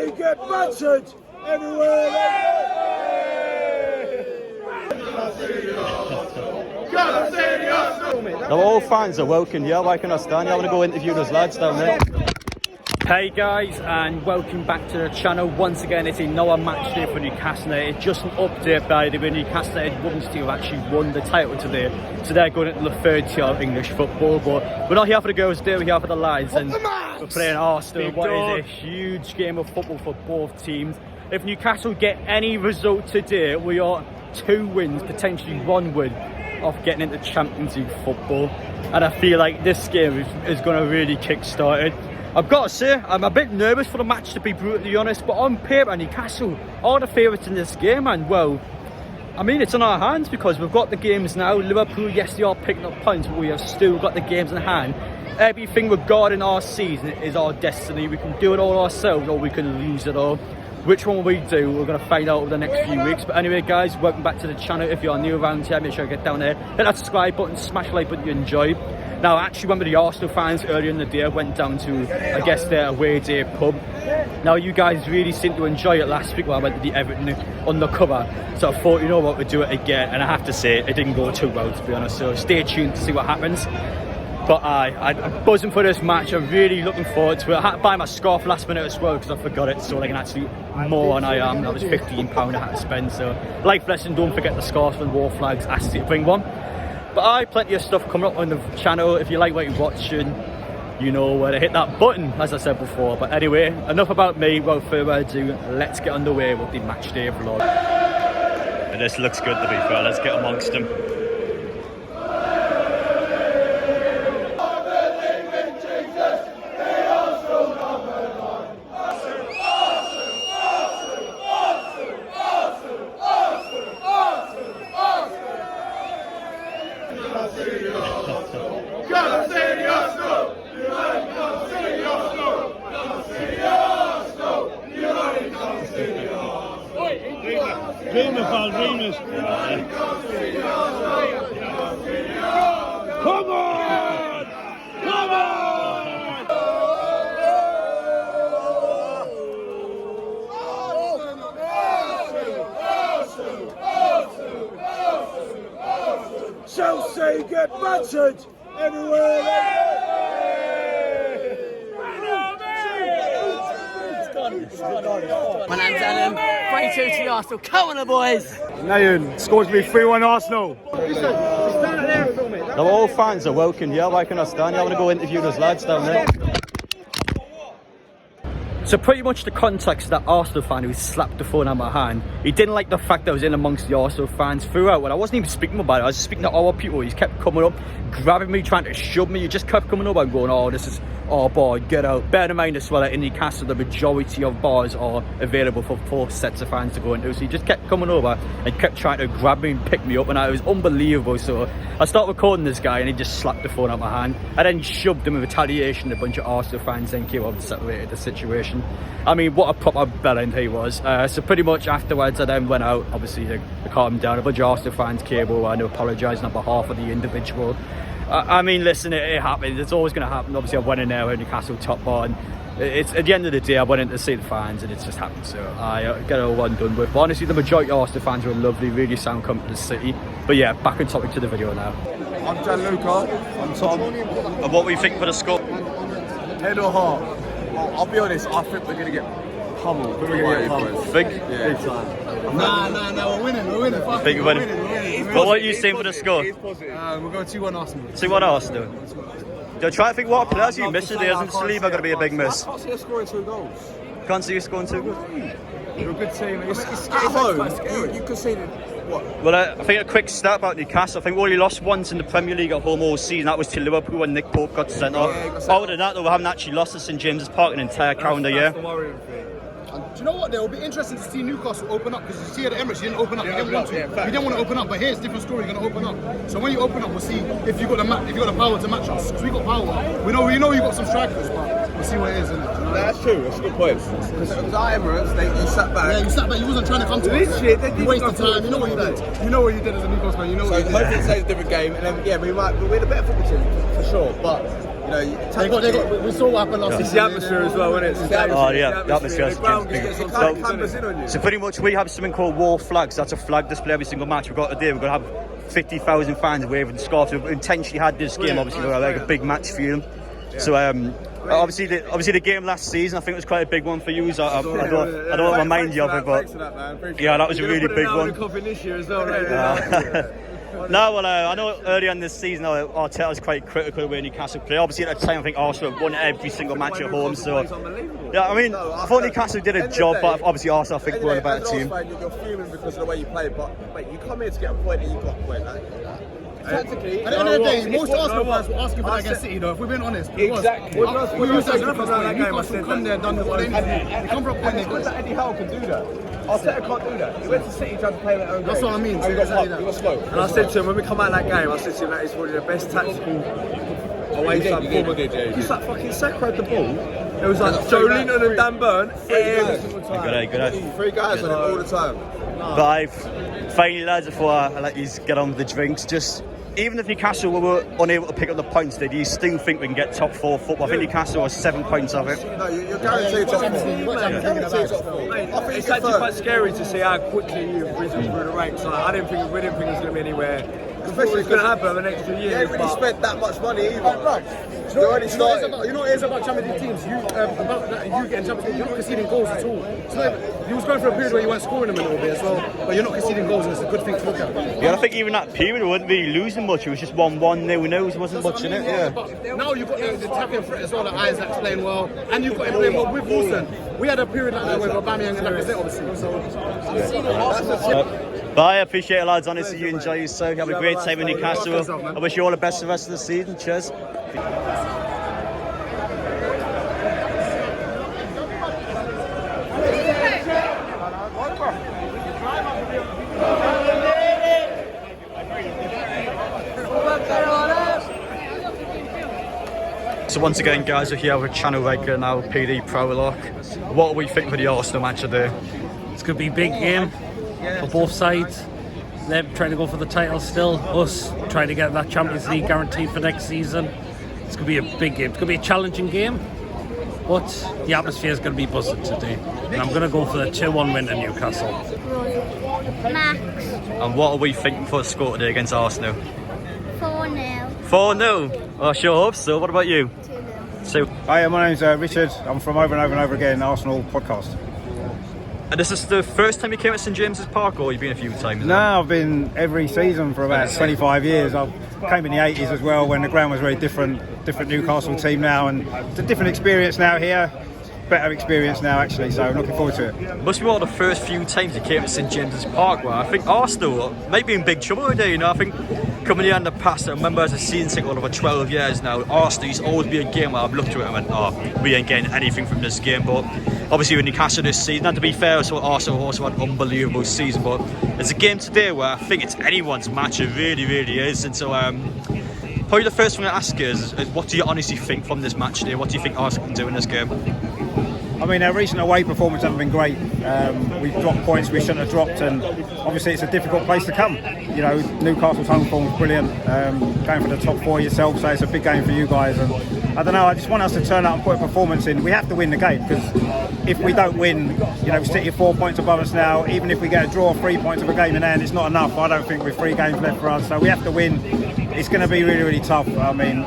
You get battered everywhere. All fans are welcome here. Why can I stand here? I want to go interview those lads down there. Hey guys, and welcome back to the channel. Once again, it's another match day for Newcastle United. Just an update by the way, Newcastle United women's team have actually won the title today. So they're going into the third tier of English football. But we're not here for the girls today, we're here for the lads. And we're playing Arsenal. What is a huge game of football for both teams. If Newcastle get any result today, we are 2 wins, potentially 1 win of getting into Champions League football. And I feel like this game is going to really kick-start it. I've got to say, I'm a bit nervous for the match, to be brutally honest, but on paper, Newcastle are the favourites in this game, and well, I mean, it's in our hands because we've got the games now. Liverpool, yes, they are picking up points, but we have still got the games in hand. Everything regarding our season is our destiny. We can do it all ourselves, or we can lose it all. Which one will we do? We're going to find out over the next few weeks. But anyway, guys, welcome back to the channel. If you are new around here, make sure you get down there, hit that subscribe button, smash the like button you enjoy. Now, I actually went with the Arsenal fans earlier in the day. I went down to, I guess, their away day pub. Now, you guys really seemed to enjoy it last week when I went to the Everton undercover. So I thought, you know what, we'd do it again. And I have to say, it didn't go too well, to be honest. So stay tuned to see what happens. But I'm buzzing for this match. I'm really looking forward to it. I had to buy my scarf last minute as well because I forgot it. So like an absolute moron I am. That was £15 I had to spend. So life lesson, don't forget the scarves and war flags. Ask you to bring one. But plenty of stuff coming up on the channel. If you like what you're watching, you know where to hit that button, as I said before. But anyway, enough about me. Without further ado, let's get underway with the match day vlog. And this looks good, to be fair. Let's get amongst them. Come on! Come on! Chelsea get battered everywhere. My name's Adam, 3-2 to the Arsenal. Come on, the boys! Nayan, scores to be 3-1 Arsenal. All fans are welcome here. Why can I stand here? I want to go interview those lads down there. So pretty much the context of that Arsenal fan who slapped the phone out of my hand, he didn't like the fact that I was in amongst the Arsenal fans throughout. When I wasn't even speaking about it, I was speaking to our people. He kept coming up, grabbing me, trying to shove me. He just kept coming up and going, oh, this is, oh boy, get out. Bear in mind as well that in Newcastle, the majority of bars are available for 4 sets of fans to go into. So he just kept coming over and kept trying to grab me and pick me up, and it was unbelievable. So I started recording this guy and he just slapped the phone out of my hand. I then shoved him in retaliation. A bunch of Arsenal fans then came up and separated the situation. I mean, what a proper bellend he was. So pretty much afterwards, I then went out, obviously, to calm him down. A bunch of Arsenal fans came over and apologising on behalf of the individual. I mean, listen, it happens. It's always going to happen. Obviously, I went in there with Newcastle top bar, and it's at the end of the day, I went in to see the fans, and it's just happened. So I get it all one done with. But honestly, the majority of Arsenal fans were lovely, really sound coming to the city. But yeah, back on topic to the video now. I'm Gianluca. I'm Tom. And what we think for the score? Head or heart? I'll be honest, I think we're going to get pummeled. We're going to get pummeled. Think? Yeah. Big time. Nah, we're winning. Think you're winning? But what are you saying for the score? We'll go 2-1 Arsenal. 2-1 Arsenal. Don't try to think what players you missed today. Isn't Saliba going to be a big miss? I can't see us scoring 2 goals. Can't see you scoring 2 goals? You're a good team. It's at home. You conceded what? Well, I think a quick stat about Newcastle. I think we only lost once in the Premier League at home all season. That was to Liverpool when Nick Pope got sent off. Other than that, though, we haven't actually lost at St James's Park an entire calendar year. Do you know what? It will be interesting to see Newcastle open up, because you see at the Emirates, you didn't open up. You didn't want to. You didn't want to open up, but here's a different story. You're going to open up. So when you open up, we'll see if you got the power to match us. Because we got power. We know you got some strikers, but we'll see what it is. That's true. That's a good point. Because at Emirates, you sat back. Yeah, you sat back. You wasn't trying to come to us. You wasted time. You know what you did. You know what you did as a Newcastle fan. You know what you did. Hopefully it's a different game, and then we're the better football team for sure. But We saw what happened last season. It's the atmosphere as well, isn't it? Oh yeah, the atmosphere. So, So pretty much we have something called war flags. That's a flag display every single match we've got today. We're going to have 50,000 fans waving the scarves. We've intentionally had this game, obviously, like a big match for you. So obviously the game last season, I think it was quite a big one for you. So I don't want to remind you of it, but yeah, that was a really big one. This year as well, right? No, well, I know early on this season, Arteta was quite critical of the way Newcastle play. Obviously, at the time, I think Arsenal won every single match at home. So, yeah, I mean, I thought Newcastle did a job, but obviously Arsenal, I think, were a better team. You're fuming because of the way you play, but you come here to get a point and you've got a point. Tactically, at the end of the day, most Arsenal fans were asking for that against City, though. If we're being honest, Exactly. Newcastle come there, done what they need. They come for a point. They got that Eddie Howe can do that. Arteta can't do that. He went to City trying to play their own game. That's what I mean. He got smoke. And I said to him, when we come out of that game, I said to him that it's probably the best tactical away side performance. He like fucking sacred the ball. It was like Joe Linton and Dan Burn every single time. Good. 3 guys on it all the time. But finally, lads, before I let you get on with the drinks, just even if Newcastle were unable to pick up the points, do you still think we can get top 4 football? I think Newcastle was 7 points of it. No, you're guaranteed top 4. It's actually quite scary to see how quickly you've risen through the ranks. Like, we didn't think it was going to be anywhere. Especially it's going to happen over the next 2 years. They ain't really spent that much money either. You know what it is about Champions League teams? You getting Champions League, you're not conceding goals at all. So you was going through a period where you weren't scoring them a little bit as well, but you're not conceding goals, and it's a good thing to look at. Yeah, I think even that period we weren't really losing much. It was just 1-1, 0-0. There wasn't much in it. Yeah. But now you've got the attacking threat as well. That Isaac's playing well, and you've got him playing well with Wilson. We had a period like that with Aubameyang and Lacazette, obviously. But I appreciate it, lads. Honestly, you enjoy yourself. You have a great time in Newcastle. I wish you all the best for the rest of the season. Cheers. So once again, guys, we're here with channel regular now, PD Prologue. What are we thinking for the Arsenal match today? It's going to be a big game for both sides. Them trying to go for the title still, us trying to get that Champions League guaranteed for next season. It's going to be a big game. It's going to be a challenging game, but the atmosphere is going to be buzzing today. And I'm going to go for the 2-1 win to Newcastle. Max. And what are we thinking for the score today against Arsenal? 4-0. 4-0? I sure hope so. What about you? 2-0. So, Hi, my name's Richard. I'm from Over and Over Again, Arsenal podcast. and this is the first time you came to St James's Park, or you've been a few times? No, I've been every season for about 25 years. I came in the 80s as well when the ground was very different Newcastle team now, and it's a different experience now here. Better experience now actually, so I'm looking forward to it. Must be one of the first few times you came to St James's Park where I think Arsenal might be in big trouble today, you know. I think coming here in the past, I remember as a season ticket over 12 years now, Arsenal used to always be a game where I've looked at it and went, oh, we ain't getting anything from this game. But obviously with Newcastle this season, and to be fair, so Arsenal also had an unbelievable season, but it's a game today where I think it's anyone's match. It really, really is. And so probably the first thing I ask you is what do you honestly think from this match today? What do you think Arsenal can do in this game? I mean, our recent away performance hasn't been great. We've dropped points we shouldn't have dropped, and obviously it's a difficult place to come. You know, Newcastle's home form is brilliant, going for the top 4 yourself, so it's a big game for you guys. And I don't know, I just want us to turn out and put a performance in. We have to win the game, because if we don't win, you know, City are 4 points above us now. Even if we get a draw, 3 points of a game in hand, it's not enough. I don't think with 3 games left for us, so we have to win. It's going to be really, really tough. I mean,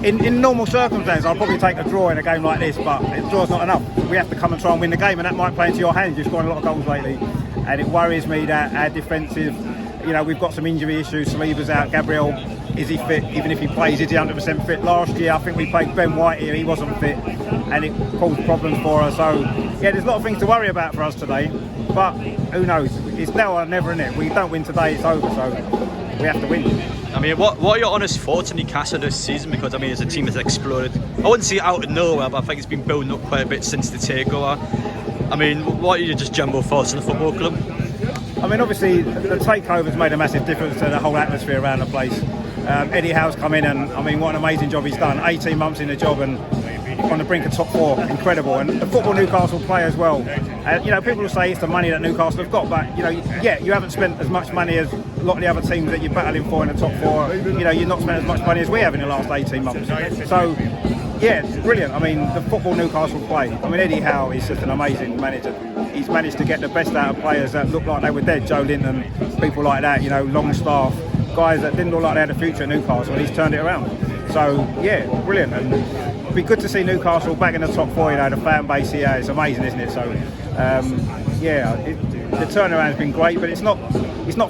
in normal circumstances, I'll probably take a draw in a game like this, but a draw's not enough. We have to come and try and win the game, and that might play into your hands. You've scored a lot of goals lately, and it worries me that our defensive, you know, we've got some injury issues. Saliba's out. Gabriel, is he fit? Even if he plays, is he 100% fit? Last year, I think we played Ben White here. He wasn't fit, and it caused problems for us. So, yeah, there's a lot of things to worry about for us today, but who knows? It's now or never, isn't it? We don't win today, it's over, so we have to win. I mean, what are your honest thoughts on Newcastle this season? Because, I mean, as a team has exploded. I wouldn't say out of nowhere, but I think it's been building up quite a bit since the takeover. I mean, what are your just general thoughts on the football club? I mean, obviously, the takeover's made a massive difference to the whole atmosphere around the place. Eddie Howe's come in, and, I mean, what an amazing job he's done. 18 months in the job and on the brink of top 4, incredible. And the football Newcastle play as well. And you know, people will say it's the money that Newcastle have got, but you know, yeah, you haven't spent as much money as a lot of the other teams that you're battling for in the top four. You know, you're not spent as much money as we have in the last 18 months. So, yeah, it's brilliant. I mean, the football Newcastle play. I mean, Eddie Howe is just an amazing manager. He's managed to get the best out of players that look like they were dead. Joe Linton, people like that. You know, Longstaff, guys that didn't look like they had a future at Newcastle, and he's turned it around. So, yeah, brilliant. And it'd be good to see Newcastle back in the top four. You know, the fan base here, it's amazing, isn't it? So, yeah, the turnaround's been great, but it's not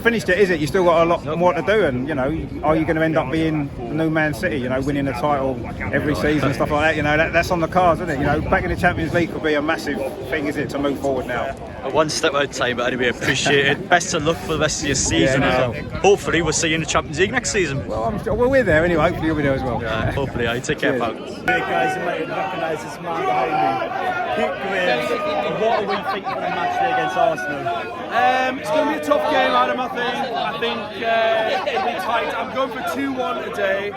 finished yet, is it? You still got a lot more to do, and you know, are you going to end up being the new Man City? You know, winning the title every season and stuff like that. You know, that's on the cards, isn't it? You know, back in the Champions League could be a massive thing, is it, to move forward now? One step at a time, but anyway, appreciate it. Best of luck for the rest of your season. Hopefully, we'll see you in the Champions League next season. Well, we're there anyway. Hopefully, you'll be there as well. Yeah, hopefully. I take care, pal. Hey guys, you might recognise this man behind me. Pete Graves. What are we thinking for the match day against Arsenal? It's going to be a tough game, Adam. I think it'll be tight. I'm going for 2-1 today.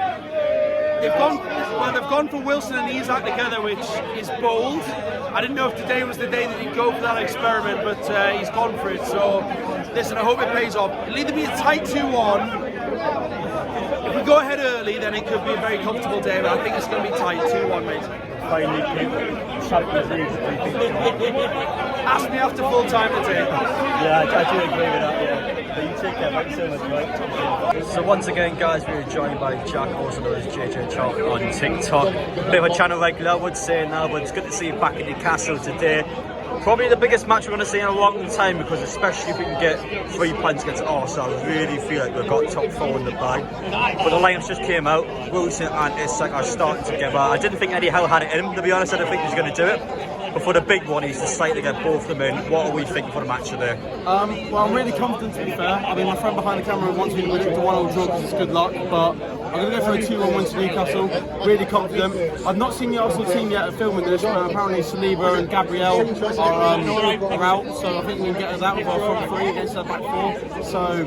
They've gone for Wilson and Isak together, which is bold. I didn't know if today was the day that he'd go for that experiment, but he's gone for it. So, listen, I hope it pays off. It'll either be a tight 2-1. If we go ahead early, then it could be a very comfortable day, but I think it's going to be tight 2-1, mate. Finally, Champions League. Ask me after full time today. Yeah, I do agree with that, yeah. But you take care, thank you so much, mate. So once again, guys, we're joined by Jack, also known as JJ Chalk on TikTok. Bit of a channel regular, I would say now, but it's good to see you back in Newcastle today. Probably the biggest match we're going to see in a long time, because especially if we can get 3 points against Arsenal, I really feel like we've got top 4 in the bag. But the lineups just came out. Wilson and Isak are starting together. I didn't think Eddie Howe had it in him, to be honest. I didn't think he was going to do it. But for the big one, he's decided to get both of them in. What are we thinking for the match today? Well, I'm really confident, to be fair. I mean, my friend behind the camera wants me to predict a 1-1 draw because it's good luck, but I'm going to go for a 2-1 win to Newcastle. Really confident. I've not seen the Arsenal team yet at filming this, but apparently Saliba and Gabriel are out, so I think we can get that with our front three against their back four. So,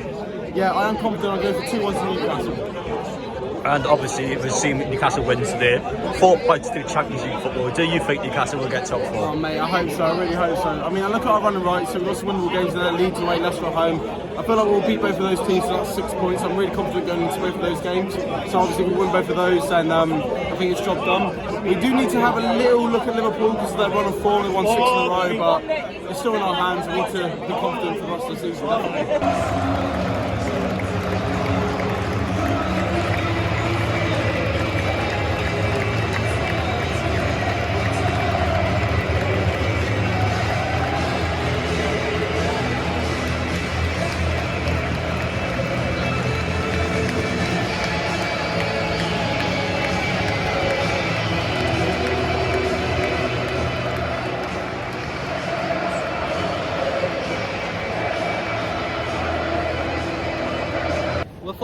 yeah, I am confident I'll go for 2-1 to Newcastle. And obviously, we've seen Newcastle win today. 4 points to Champions League football. Do you think Newcastle will get top 4? Oh, mate, I hope so. I really hope so. I mean, I look at our running right, so we've got some winnable games there. Leeds away, Leicester at home. I feel like we'll beat both of those teams, so that's 6 points. I'm really confident going into both of those games. So obviously, we'll win both of those, and I think it's job done. We do need to have a little look at Liverpool because they've run on 4 and won 6 in a row, but it's still in our hands. We need to be confident for the rest of the season, definitely.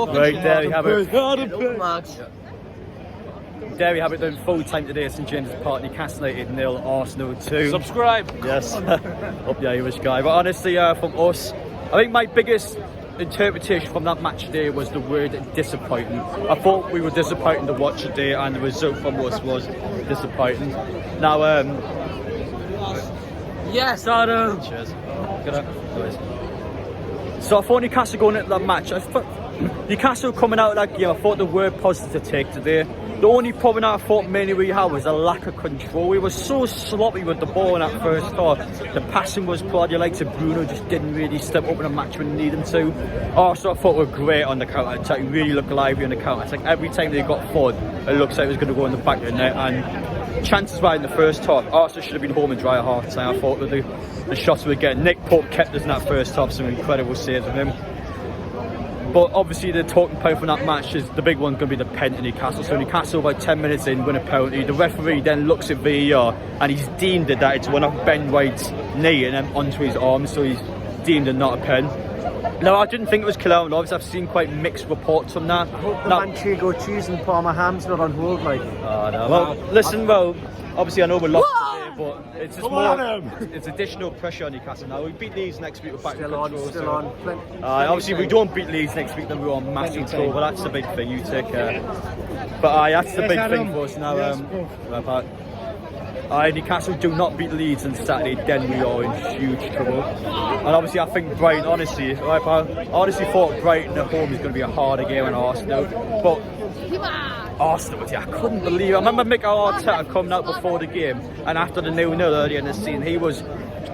Right, there we have it. There we have it done full time today at St James's Park. Newcastle United 0, Arsenal 2. Subscribe. Yes, up the Irish guy. But honestly, from us, I think my biggest interpretation from that match today was the word disappointing. I thought we were disappointing to watch today, and the result from us was disappointing. Now, Yes, Adam. cheers. So I thought Newcastle going into that match. Newcastle coming out of that game, I thought the word positive to take today. The only problem that I thought mainly we had was a lack of control. We were so sloppy with the ball in that first half. The passing was poor. The likes of Bruno just didn't really step up in a match when they needed them to. Arsenal I thought were great on the counter attack. Really looked lively on the counter attack. Every time they got forward, it looks like it was going to go in the back of the net. And chances were in the first half. Arsenal should have been home and dry at half time. I thought that the shots we were getting. Nick Pope kept us in that first half. Some incredible saves of him. But obviously the talking point from that match is the big one's going to be the pen to Newcastle. So Newcastle about 10 minutes in win a penalty. The referee then looks at VAR and he's deemed it that it's went off Ben White's knee and then onto his arm. So he's deemed it not a pen. No, I didn't think it was Cologne. Obviously I've seen quite mixed reports on that. I hope the Manchego cheese and Parma ham's not on hold, like. Oh no. Well, listen, obviously I know we're lost today, but it's just it's additional pressure on Newcastle now. We beat Leeds next week, we're back in control. Still on. Obviously, if we don't beat Leeds next week, then we're on massive control. But that's the big thing. You take care. But that's the big thing for us now. Newcastle do not beat Leeds on Saturday, then we are in huge trouble. And obviously I think Brighton, honestly, I honestly thought Brighton at home is going to be a harder game than Arsenal. But Arsenal, I couldn't believe it. I remember Mikel Arteta coming out before the game, and after the 0-0 earlier in the season, he was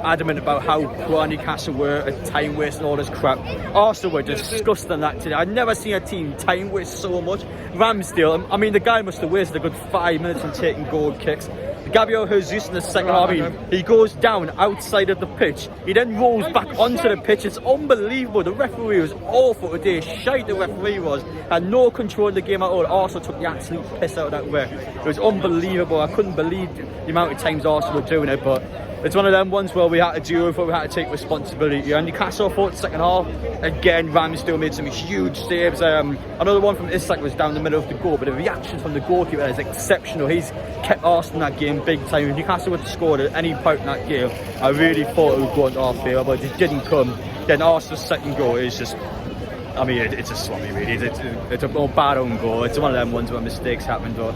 adamant about how poor Newcastle were at time waste and all this crap. Arsenal were disgusting that today. I've never seen a team time waste so much. Ramsdale, I mean, the guy must have wasted a good 5 minutes on taking goal kicks. Gabriel Jesus in the second half, he goes down outside of the pitch. He then rolls back onto the pitch. It's unbelievable. The referee was awful today. Shite the referee was. Had no control of the game at all. Arsenal took the absolute piss out of that ref. It was unbelievable. I couldn't believe the amount of times Arsenal were doing it, but it's one of them ones where we had to do it, we had to take responsibility. And Newcastle fought the second half. Again, Ramsdale made some huge saves. Another one from Isak was down the middle of the goal, but the reaction from the goalkeeper is exceptional. He's kept Arsenal in that game big time. If Newcastle would have scored at any point in that game, I really thought it would go into our favour, but it didn't come. Then Arsenal's second goal is just, I mean, it's a sloppy really. It's a bad own goal. It's one of them ones where mistakes happen, but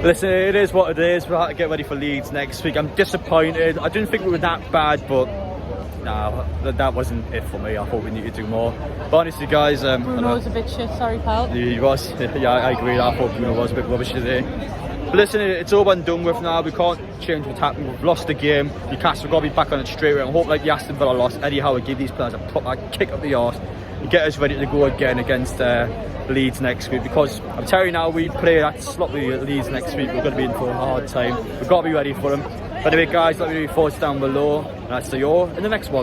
listen, it is what it is. We'll have to get ready for Leeds next week. I'm disappointed. I didn't think we were that bad, but nah, that wasn't it for me. I thought we needed to do more. But honestly, guys, Bruno was a bit shit. Sorry, pal. He was. Yeah, I agree. I thought Bruno was a bit rubbish today. But listen, it's all been done with now. We can't change what's happened. We've lost the game. Newcastle got to be back on it straight away. I hope, like the Aston Villa lost, Eddie Howe give these players a proper kick up the arse and get us ready to go again against Leeds next week, because I'm telling you now, we play that sloppy at Leeds next week, we're going to be in for a hard time. We've got to be ready for them. But anyway, guys, let me know your thoughts down below, and I'll see you all in the next one.